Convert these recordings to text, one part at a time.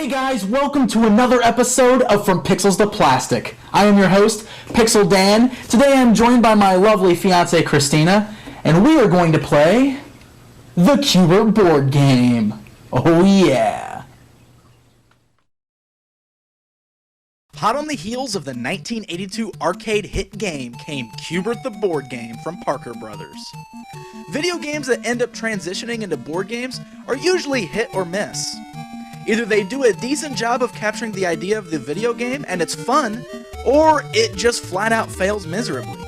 Hey guys, welcome to another episode of From Pixels to Plastic. I am your host, Pixel Dan. Today I'm joined by my lovely fiance, Christina, and we are going to play the Q Bert board game. Oh yeah! Hot on the heels of the 1982 arcade hit game came Q Bert the board game from Parker Brothers. Video games that end up transitioning into board games are usually hit or miss. Either they do a decent job of capturing the idea of the video game and it's fun, or it just flat out fails miserably.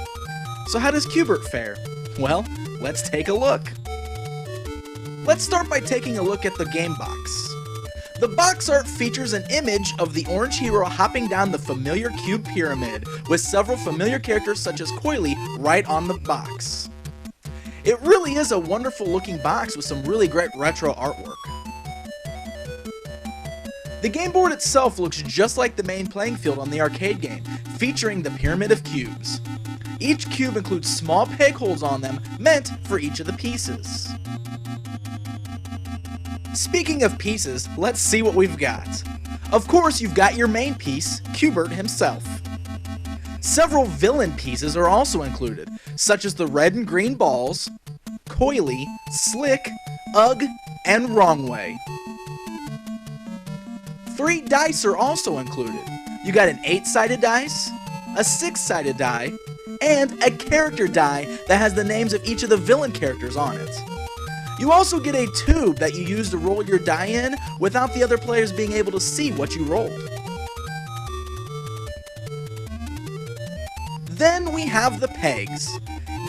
So how does Q Bert fare? Well, let's take a look. Let's start by taking a look at the game box. The box art features an image of the orange hero hopping down the familiar cube pyramid with several familiar characters such as Coily right on the box. It really is a wonderful looking box with some really great retro artwork. The game board itself looks just like the main playing field on the arcade game, featuring the pyramid of cubes. Each cube includes small peg holes on them meant for each of the pieces. Speaking of pieces, let's see what we've got. Of course, you've got your main piece, Q Bert himself. Several villain pieces are also included, such as the red and green balls, Coily, Slick, Ugg, and Wrong Way. 3 dice are also included. You got an 8-sided dice, a 6-sided die, and a character die that has the names of each of the villain characters on it. You also get a tube that you use to roll your die in without the other players being able to see what you rolled. Then we have the pegs.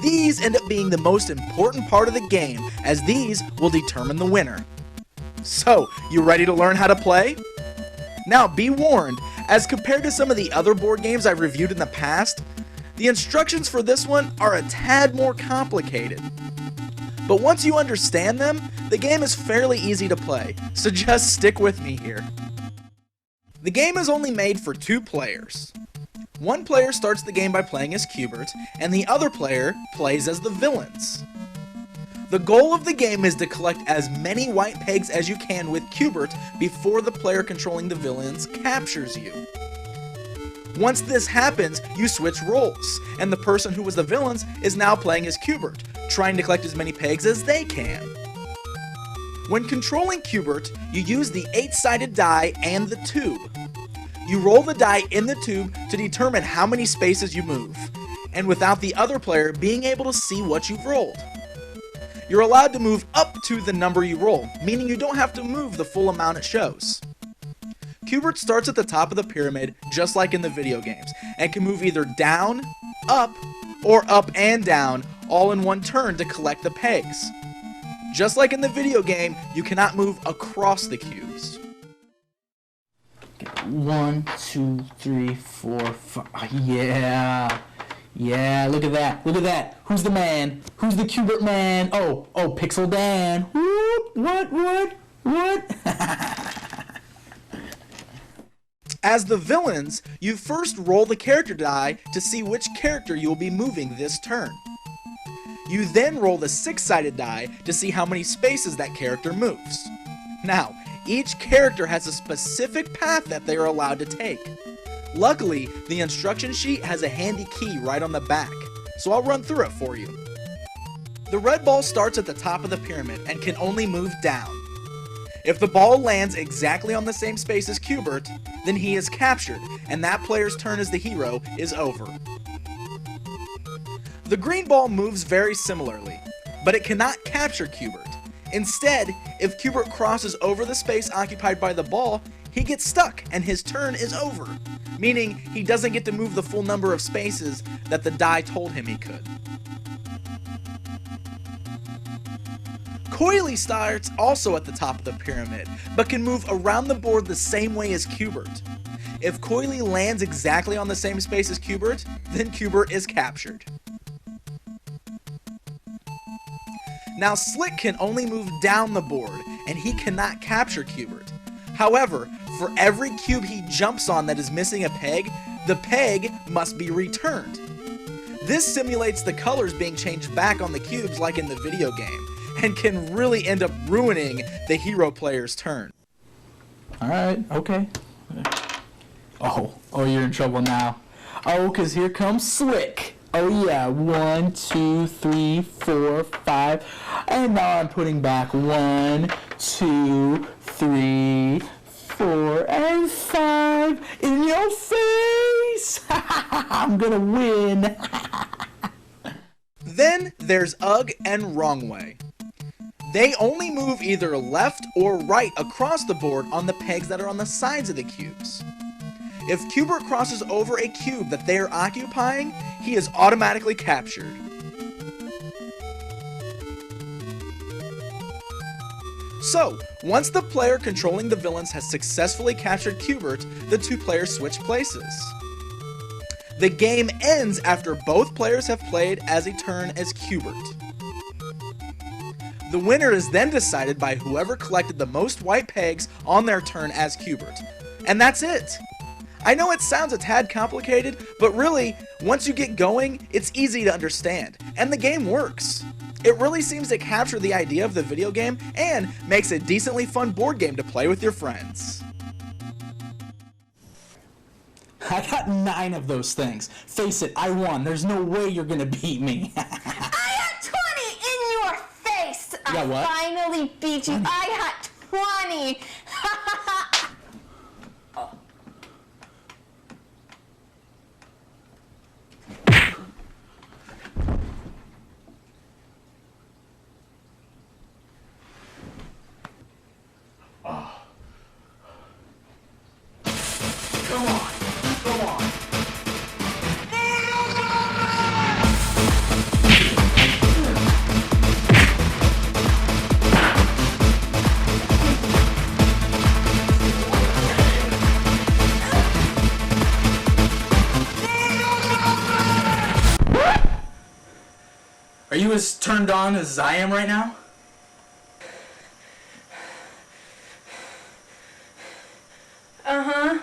These end up being the most important part of the game, as these will determine the winner. So, you ready to learn how to play? Now be warned, as compared to some of the other board games I've reviewed in the past, the instructions for this one are a tad more complicated. But once you understand them, the game is fairly easy to play, so just stick with me here. The game is only made for 2 players. One player starts the game by playing as Q Bert, and the other player plays as the villains. The goal of the game is to collect as many white pegs as you can with Q Bert before the player controlling the villains captures you. Once this happens, you switch roles, and the person who was the villains is now playing as Q Bert, trying to collect as many pegs as they can. When controlling Q Bert, you use the 8-sided die and the tube. You roll the die in the tube to determine how many spaces you move, and without the other player being able to see what you've rolled. You're allowed to move up to the number you roll, meaning you don't have to move the full amount it shows. Q Bert starts at the top of the pyramid, just like in the video games, and can move either down, or up and down, all in one turn to collect the pegs. Just like in the video game, you cannot move across the cubes. 1, 2, 3, 4, 5. Yeah, look at that. Who's the man? Who's the Q Bert man? Oh, Pixel Dan. What? As the villains, you first roll the character die to see which character you will be moving this turn. You then roll the 6-sided die to see how many spaces that character moves. Now, each character has a specific path that they are allowed to take. Luckily, the instruction sheet has a handy key right on the back, so I'll run through it for you. The red ball starts at the top of the pyramid and can only move down. If the ball lands exactly on the same space as Q Bert, then he is captured, and that player's turn as the hero is over. The green ball moves very similarly, but it cannot capture Q Bert. Instead, if Q Bert crosses over the space occupied by the ball, he gets stuck and his turn is over, meaning he doesn't get to move the full number of spaces that the die told him he could. Coily starts also at the top of the pyramid, but can move around the board the same way as Q Bert. If Coily lands exactly on the same space as Q Bert, then Q Bert is captured. Now Slick can only move down the board, and he cannot capture Q Bert. However, for every cube he jumps on that is missing a peg, the peg must be returned. This simulates the colors being changed back on the cubes like in the video game, and can really end up ruining the hero player's turn. Alright, okay. Oh, you're in trouble now. Oh, because here comes Slick. Oh yeah, 1, 2, 3, 4, 5. And now I'm putting back 1, 2, 3, 4, and 5 in your face! I'm gonna win! Then there's Ugg and Wrong Way. They only move either left or right across the board on the pegs that are on the sides of the cubes. If Q Bert crosses over a cube that they are occupying, he is automatically captured. So, once the player controlling the villains has successfully captured Q Bert, the two players switch places. The game ends after both players have played as a turn as Q Bert. The winner is then decided by whoever collected the most white pegs on their turn as Q Bert. And that's it! I know it sounds a tad complicated, but really, once you get going, it's easy to understand, and the game works. It really seems to capture the idea of the video game and makes a decently fun board game to play with your friends. I got 9 of those things. Face it, I won. There's no way you're gonna beat me. I had 20 in your face! You got what? I finally beat you. I had 20! Come on, come on. Are you as turned on as I am right now? Uh-huh.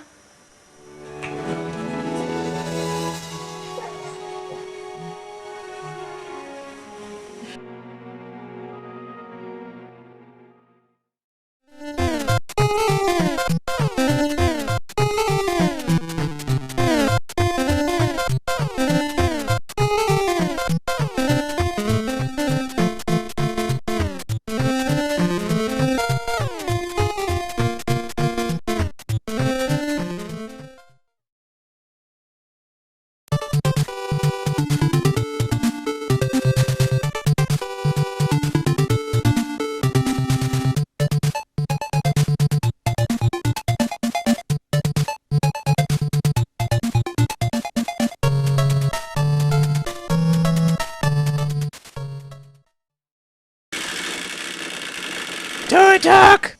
Do it, Doc!